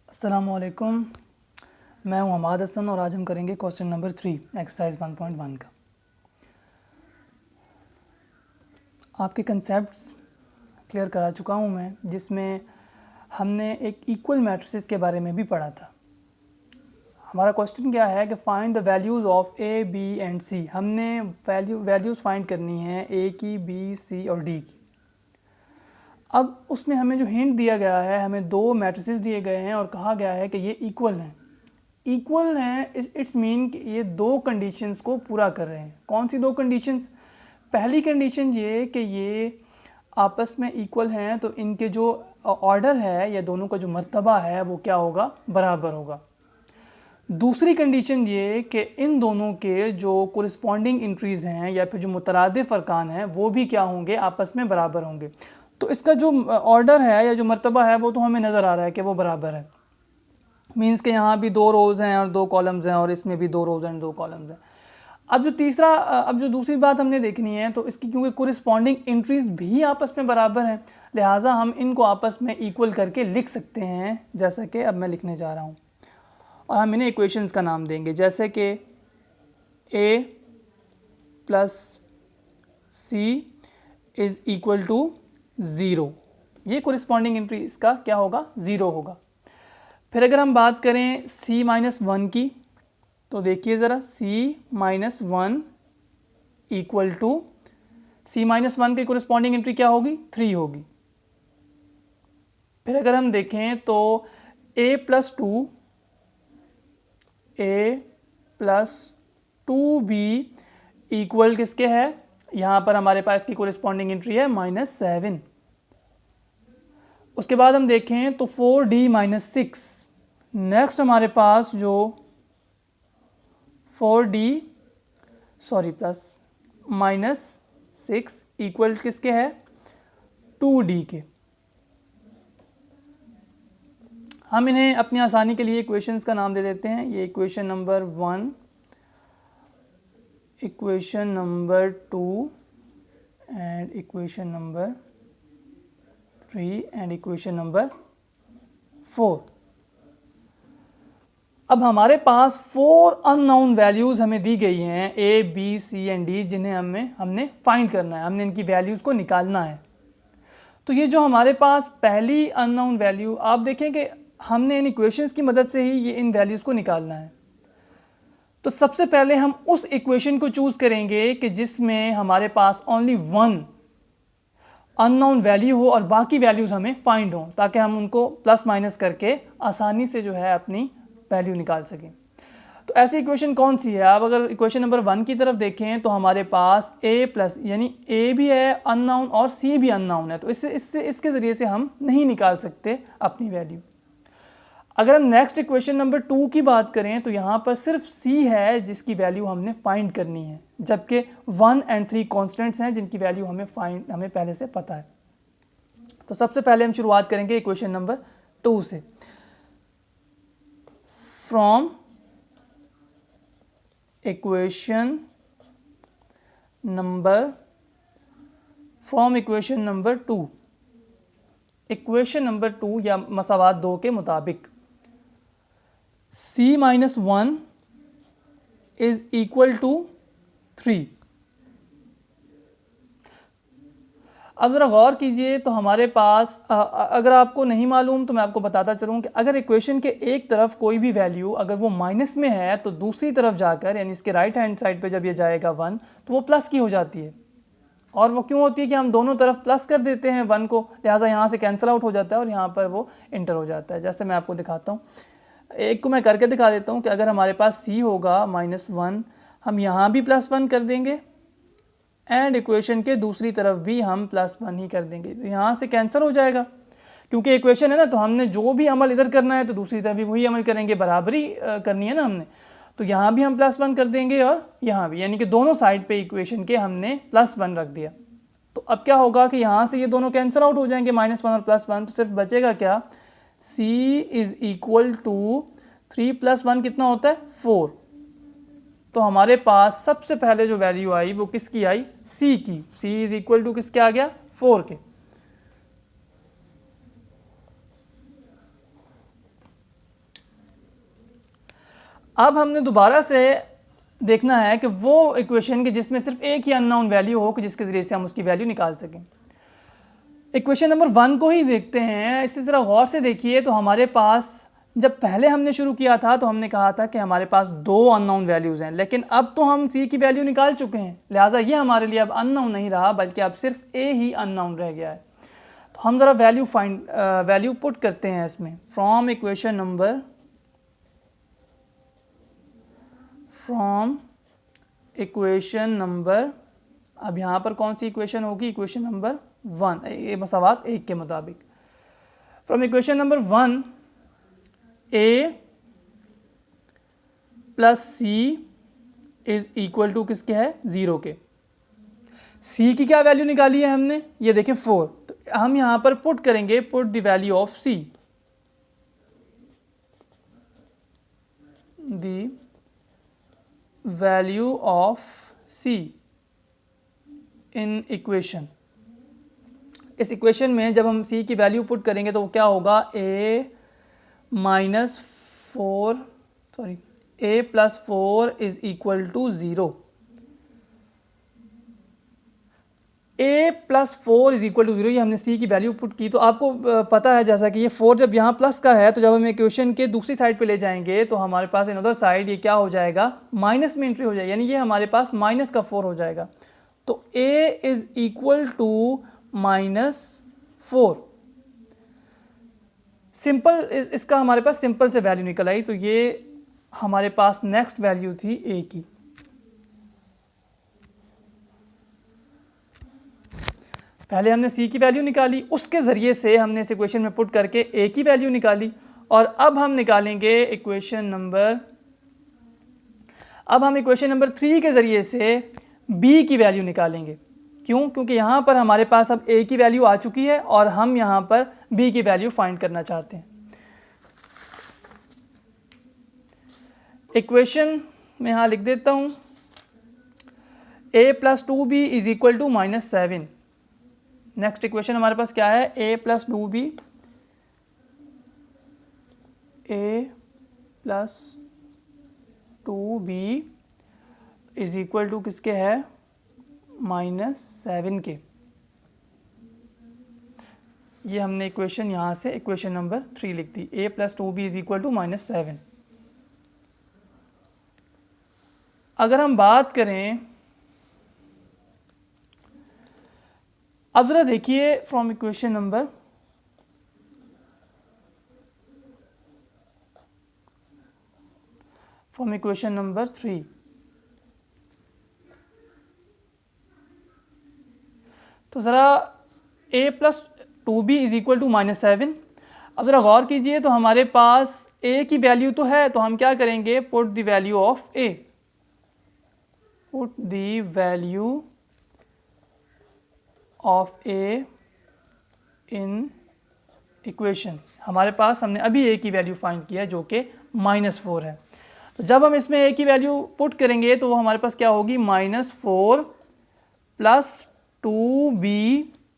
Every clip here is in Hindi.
अस्सलामुअलैकुम, मैं हूं हमाद हसन और आज हम करेंगे क्वेश्चन नंबर 3 एक्सरसाइज 1.1 का। आपके कंसेप्ट्स क्लियर करा चुका हूं मैं, जिसमें हमने एक इक्वल मैट्रिसेस के बारे में भी पढ़ा था। हमारा क्वेश्चन क्या है कि find the values of A, B and C. हमने वैल्यूज़ फाइंड करनी है ए की, बी, सी और डी की। अब उसमें हमें जो हिंट दिया गया है, हमें दो मैट्रिसेस दिए गए हैं और कहा गया है कि ये इक्वल हैं। इक्वल हैं इट्स मीन कि ये दो कंडीशंस को पूरा कर रहे हैं। कौन सी दो कंडीशंस? पहली कंडीशन ये कि ये आपस में इक्वल हैं, तो इनके जो ऑर्डर है या दोनों का जो मर्तबा है वो क्या होगा? बराबर होगा। दूसरी कंडीशन ये कि इन दोनों के जो कोरिस्पॉन्डिंग इंट्रीज़ हैं या फिर जो मुतरादिफ अरकान हैं वो भी क्या होंगे? आपस में बराबर होंगे। तो इसका जो ऑर्डर है या जो मर्तबा है वो तो हमें नज़र आ रहा है कि वो बराबर है। मीन्स के यहाँ भी दो रोज़ हैं और दो कॉलम्स हैं और इसमें भी दो रोज़ एंड दो कॉलम्स हैं। अब जो दूसरी बात हमने देखनी है, तो इसकी क्योंकि कोरिस्पॉन्डिंग इंट्रीज़ भी आपस में बराबर हैं, लिहाजा हम इनको आपस में इक्वल करके लिख सकते हैं, जैसा कि अब मैं लिखने जा रहा हूँ। और हम इन्हें इक्वेशंस का नाम देंगे, जैसे कि a plus C is equal to 0। ये कोरिस्पॉन्डिंग इंट्री इसका क्या होगा? 0 होगा। फिर अगर हम बात करें c-1 की, तो देखिए ज़रा, c-1 इक्वल टू c-1 की कोरिस्पॉन्डिंग इंट्री क्या होगी? 3 होगी। फिर अगर हम देखें तो a प्लस 2b इक्वल किसके है? यहाँ पर हमारे पास की कोरिस्पॉन्डिंग इंट्री है -7। उसके बाद हम देखें तो 4d-6। नेक्स्ट हमारे पास जो प्लस -6 इक्वल किसके है? 2d के। हम इन्हें अपनी आसानी के लिए इक्वेशंस का नाम दे देते हैं। ये equation number 1, equation number 2 and equation number 3 and equation number 4। अब हमारे पास 4 अननोन वैल्यूज़ हमें दी गई हैं, ए, बी, सी एंड डी, जिन्हें हमने फाइंड करना है, हमने इनकी वैल्यूज़ को निकालना है। तो ये जो हमारे पास पहली अननोन वैल्यू, आप देखें कि हमने इन इक्वेशंस की मदद से ही ये इन वैल्यूज़ को निकालना है। तो सबसे पहले हम उस इक्वेशन को चूज़ करेंगे कि जिसमें हमारे पास ओनली 1 अननोन वैल्यू हो और बाकी वैल्यूज़ हमें फाइंड हो, ताकि हम उनको प्लस माइनस करके आसानी से जो है अपनी वैल्यू निकाल सकें। तो ऐसी इक्वेशन कौन सी है? आप अगर इक्वेशन नंबर 1 की तरफ देखें तो हमारे पास a प्लस, यानी a भी है अननोन और c भी अननोन है, तो इसके ज़रिए से हम नहीं निकाल सकते अपनी वैल्यू। अगर हम नेक्स्ट इक्वेशन नंबर 2 की बात करें तो यहाँ पर सिर्फ c है जिसकी वैल्यू हमने फाइंड करनी है, जबकि 1 एंड 3 कॉन्स्टेंट्स हैं जिनकी वैल्यू हमें पहले से पता है। तो सबसे पहले हम शुरुआत करेंगे इक्वेशन नंबर 2 से। From equation number 2, equation number 2 या मसावात 2 के मुताबिक c-1 इज इक्वल टू 3। अब ज़रा गौर कीजिए, तो हमारे पास अगर आपको नहीं मालूम तो मैं आपको बताता चलूँ कि अगर इक्वेशन के एक तरफ कोई भी वैल्यू अगर वो माइनस में है, तो दूसरी तरफ जाकर, यानी इसके राइट हैंड साइड पे जब ये जाएगा 1, तो वो प्लस की हो जाती है। और वो क्यों होती है? कि हम दोनों तरफ प्लस कर देते हैं 1 को, लिहाजा यहाँ से कैंसिल आउट हो जाता है और यहाँ पर वो इंटर हो जाता है। जैसे मैं आपको दिखाता हूँ, एक को मैं करके दिखा देता हूँ कि अगर हमारे पास c होगा -1, हम यहाँ भी +1 कर देंगे एंड इक्वेशन के दूसरी तरफ भी हम +1 ही कर देंगे, तो यहाँ से कैंसिल हो जाएगा। क्योंकि इक्वेशन है ना, तो हमने जो भी अमल इधर करना है तो दूसरी तरफ भी वही अमल करेंगे, बराबरी करनी है ना हमने। तो यहाँ भी हम +1 कर देंगे और यहाँ भी, यानी कि दोनों साइड पे इक्वेशन के हमने +1 रख दिया। तो अब क्या होगा कि यहाँ से ये दोनों कैंसिल आउट हो जाएंगे, -1 और +1, तो सिर्फ बचेगा क्या? c इज़ इक्वल टू 3 + 1 कितना होता है? 4। तो हमारे पास सबसे पहले जो वैल्यू आई वो किसकी आई? c की। c इज़ इक्वल टू किसके आ गया? 4 के। अब हमने दोबारा से देखना है कि वो इक्वेशन की जिसमें सिर्फ एक ही अननोन वैल्यू हो कि जिसके ज़रिए से हम उसकी वैल्यू निकाल सकें। इक्वेशन नंबर 1 को ही देखते हैं। इसे ज़रा गौर से देखिए तो हमारे पास जब पहले हमने शुरू किया था तो हमने कहा था कि हमारे पास 2 अननोन वैल्यूज़ हैं, लेकिन अब तो हम सी की वैल्यू निकाल चुके हैं, लिहाजा ये हमारे लिए अब अननोन नहीं रहा बल्कि अब सिर्फ ए ही अननोन रह गया है। तो हम ज़रा वैल्यू पुट करते हैं इसमें फ्रॉम इक्वेशन नंबर अब यहाँ पर कौन सी इक्वेशन होगी, इक्वेशन नंबर 1, ये मसावात 1 के मुताबिक। From equation number 1 a plus C is equal to किसके है, 0 के। c की क्या वैल्यू निकाली है हमने, ये देखें 4, तो हम यहाँ पर पुट करेंगे put the value of c, the value of c in equation. इस इक्वेशन में जब हम c की वैल्यू पुट करेंगे तो क्या होगा, a plus 4 is equal to 0। a plus 4 is equal to 0, ये हमने c की वैल्यू पुट की। तो आपको पता है जैसा कि ये 4 जब यहाँ प्लस का है तो जब हम इक्वेशन के दूसरी साइड पे ले जाएंगे तो हमारे पास अनदर साइड ये क्या हो जाएगा, माइनस में एंट्री हो जाएगी, यानी ये हमारे पास माइनस का 4 हो जाएगा। तो a is equal to -4। Simple इसका हमारे पास सिंपल से वैल्यू निकल आई, तो ये हमारे पास नेक्स्ट वैल्यू थी a की। पहले हमने c की वैल्यू निकाली, उसके ज़रिए से हमने इस इक्वेशन में पुट करके a की वैल्यू निकाली, और अब हम निकालेंगे इक्वेशन नंबर 3 के ज़रिए से b की वैल्यू निकालेंगे। क्यों? क्योंकि यहाँ पर हमारे पास अब a की वैल्यू आ चुकी है और हम यहाँ पर b की वैल्यू फाइंड करना चाहते हैं। इक्वेशन में यहाँ लिख देता हूँ a plus 2b is equal to -7। Next equation हमारे पास क्या है, a plus 2b is equal to किसके है, -7 के। ये हमने इक्वेशन यहाँ से इक्वेशन नंबर 3 लिख दी, a plus 2b is equal to -7। अगर हम बात करें, अब ज़रा देखिए from equation number from equation number 3। तो ज़रा a plus 2b is equal to -7। अब ज़रा गौर कीजिए तो हमारे पास a की वैल्यू तो है, तो हम क्या करेंगे, put the value of a, put the value of a in equation. हमारे पास हमने अभी a की वैल्यू फाइंड किया है जो कि -4 है। तो जब हम इसमें a की वैल्यू पुट करेंगे तो वो हमारे पास क्या होगी, -4 plus 2b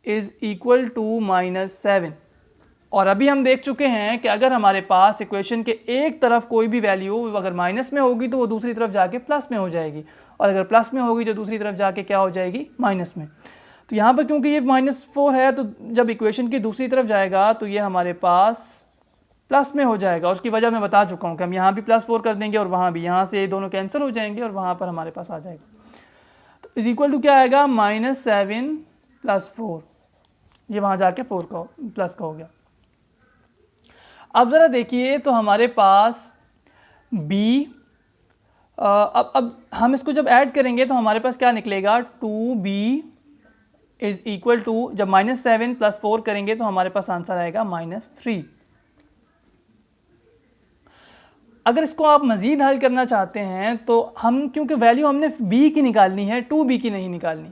is equal to -7। और अभी हम देख चुके हैं कि अगर हमारे पास इक्वेशन के एक तरफ कोई भी वैल्यू अगर माइनस में होगी तो वो दूसरी तरफ जाके प्लस में हो जाएगी, और अगर प्लस में होगी तो दूसरी तरफ जाके क्या हो जाएगी, माइनस में। तो यहाँ पर क्योंकि ये -4 है तो जब इक्वेशन की दूसरी तरफ जाएगा तो ये हमारे पास प्लस में हो जाएगा। उसकी वजह मैं बता चुका हूँ कि हम यहाँ भी +4 कर देंगे और वहाँ भी, यहाँ से ये दोनों कैंसिल हो जाएंगे और वहाँ पर हमारे पास आ जाएगा। तो इज इक्वल टू क्या आएगा, -7 + 4, ये वहाँ जाके 4 का प्लस का हो गया। अब ज़रा देखिए तो हमारे पास b, अब हम इसको जब ऐड करेंगे तो हमारे पास क्या निकलेगा, 2b इज इक्वल टू, जब -7 + 4 करेंगे तो हमारे पास आंसर आएगा -3। अगर इसको आप मज़ीद हल करना चाहते हैं तो हम, क्योंकि वैल्यू हमने b की निकालनी है, 2b की नहीं निकालनी,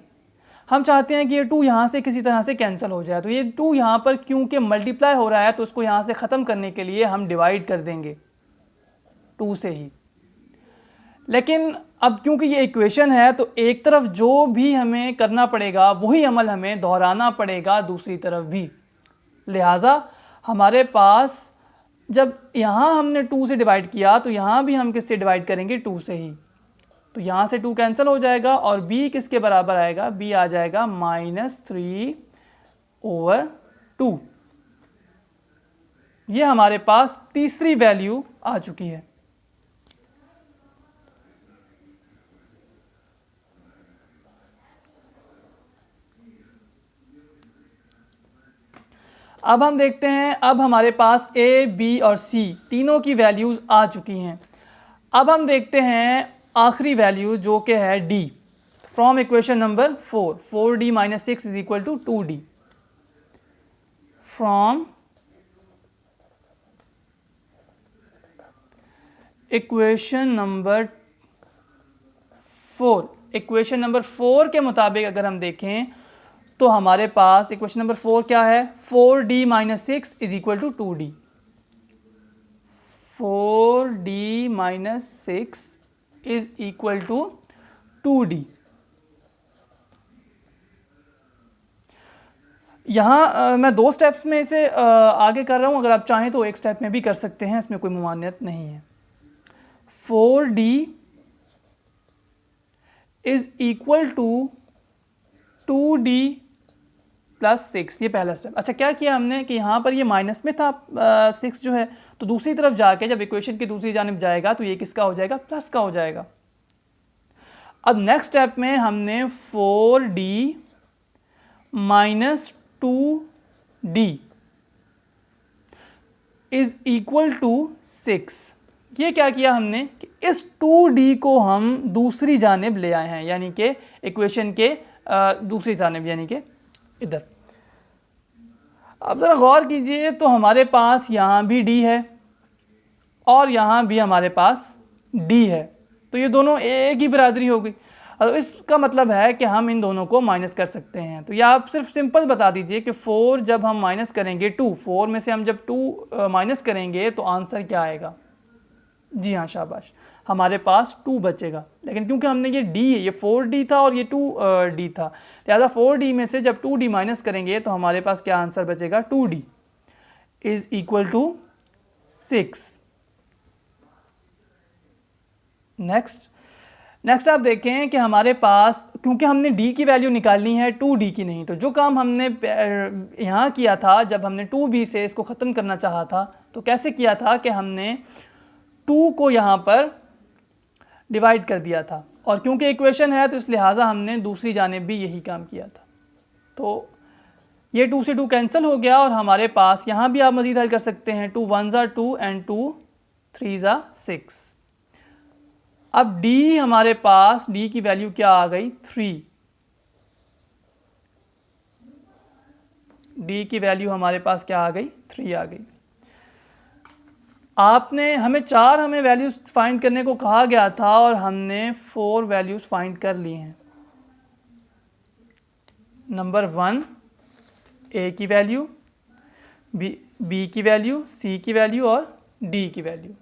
हम चाहते हैं कि ये 2 यहाँ से किसी तरह से कैंसिल हो जाए। तो ये 2 यहाँ पर क्योंकि मल्टीप्लाई हो रहा है तो उसको यहाँ से ख़त्म करने के लिए हम डिवाइड कर देंगे 2 से ही। लेकिन अब क्योंकि ये इक्वेशन है तो एक तरफ जो भी हमें करना पड़ेगा वही अमल हमें दोहराना पड़ेगा दूसरी तरफ भी। लिहाजा हमारे पास जब यहाँ हमने 2 से डिवाइड किया तो यहाँ भी हम किससे डिवाइड करेंगे, 2 से ही। तो यहाँ से 2 कैंसिल हो जाएगा और b किसके बराबर आएगा, b आ जाएगा -3/2। ये हमारे पास तीसरी वैल्यू आ चुकी है। अब हम देखते हैं, अब हमारे पास a, b और c तीनों की वैल्यूज़ आ चुकी हैं। अब हम देखते हैं आखिरी वैल्यू जो कि है d। From equation number 4d - 6 = 2d। From equation number 4 के मुताबिक अगर हम देखें तो हमारे पास इक्वेशन नंबर 4 क्या है, 4d - 6 = 2d। 4d - 6 = 2d। यहाँ मैं 2 स्टेप्स में इसे आगे कर रहा हूँ, अगर आप चाहें तो एक स्टेप में भी कर सकते हैं, इसमें कोई मुमानियत नहीं है। 4d = 2d + 6, ये पहला स्टेप। अच्छा, क्या किया हमने कि यहाँ पर ये माइनस में था 6 जो है, तो दूसरी तरफ जाके जब इक्वेशन की दूसरी जानिब जाएगा तो ये किसका हो जाएगा, प्लस का हो जाएगा। अब नेक्स्ट स्टेप में हमने 4d - 2d = 6, ये क्या किया हमने कि इस 2d को हम दूसरी जानिब ले आए हैं, यानी कि इक्वेशन के दूसरी जानिब, यानी कि इधर। अब ज़रा गौर कीजिए तो हमारे पास यहाँ भी d है और यहाँ भी हमारे पास d है, तो ये दोनों एक ही बिरादरी हो गई। और इसका मतलब है कि हम इन दोनों को माइनस कर सकते हैं। तो या आप सिर्फ सिंपल बता दीजिए कि 4 जब हम माइनस करेंगे 2, 4 में से हम जब 2 माइनस करेंगे तो आंसर क्या आएगा, जी हाँ शाबाश, हमारे पास 2 बचेगा। लेकिन क्योंकि हमने ये d, ये 4d था और ये 2d था, लिहाजा 4d में से जब 2d माइनस करेंगे तो हमारे पास क्या आंसर बचेगा, 2d = 6। नेक्स्ट आप देखें कि हमारे पास, क्योंकि हमने d की वैल्यू निकालनी है 2d की नहीं, तो जो काम हमने यहाँ किया था, जब हमने 2b से इसको ख़त्म करना चाहा था तो कैसे किया था कि हमने 2 को यहाँ पर डिवाइड कर दिया था, और क्योंकि इक्वेशन है तो इस लिहाजा हमने दूसरी जानिब भी यही काम किया था। तो ये 2 से 2 कैंसिल हो गया और हमारे पास यहाँ भी आप मज़ीद हल कर सकते हैं, 2 1s are 2 and 2 3s are 6। अब d हमारे पास, d की वैल्यू क्या आ गई, 3। d की वैल्यू हमारे पास क्या आ गई, 3 आ गई। आपने हमें वैल्यूज़ फाइंड करने को कहा गया था और हमने 4 वैल्यूज़ फाइंड कर ली हैं। नंबर 1 a की वैल्यू, b की वैल्यू, c की वैल्यू और d की वैल्यू।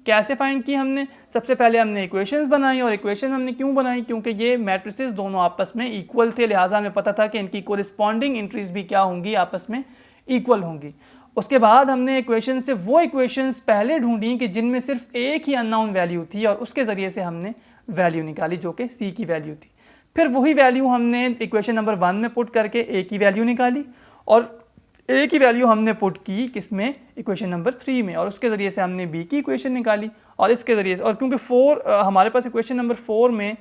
कैसे फाइंड की हमने, सबसे पहले हमने इक्वेशंस बनाई, और इक्वेशन हमने क्यों बनाई, क्योंकि ये मैट्रिसेस दोनों आपस में इक्वल थे, लिहाजा हमें पता था कि इनकी कोरिस्पॉन्डिंग एंट्रीज भी क्या होंगी, आपस में इक्वल होंगी। उसके बाद हमने इक्वेशन से वो इक्वेशंस पहले ढूंढी कि जिनमें सिर्फ एक ही अननोन वैल्यू थी, और उसके ज़रिए से हमने वैल्यू निकाली जो कि c की वैल्यू थी। फिर वही वैल्यू हमने इक्वेशन नंबर 1 में पुट करके a की वैल्यू निकाली, और a की वैल्यू हमने पुट की किसमें, इक्वेशन नंबर 3 में, और उसके ज़रिए से हमने b की इक्वेशन निकाली, और इसके ज़रिए से, और क्योंकि 4 हमारे पास इक्वेशन नंबर 4 में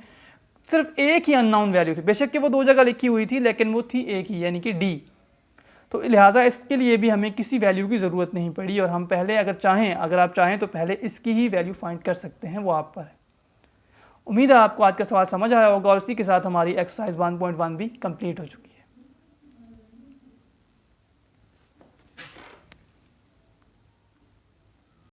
सिर्फ एक ही अननोन वैल्यू थी, बेशक कि वो 2 जगह लिखी हुई थी लेकिन वो थी एक ही, यानी कि d। तो लिहाजा इसके लिए भी हमें किसी वैल्यू की ज़रूरत नहीं पड़ी, और हम पहले अगर आप चाहें तो पहले इसकी ही वैल्यू फाइंड कर सकते हैं, वो आप पर है। उम्मीद है आपको आज का सवाल समझ आया होगा, और इसी के साथ हमारी एक्सरसाइज 1.1 भी कंप्लीट हो चुकी है।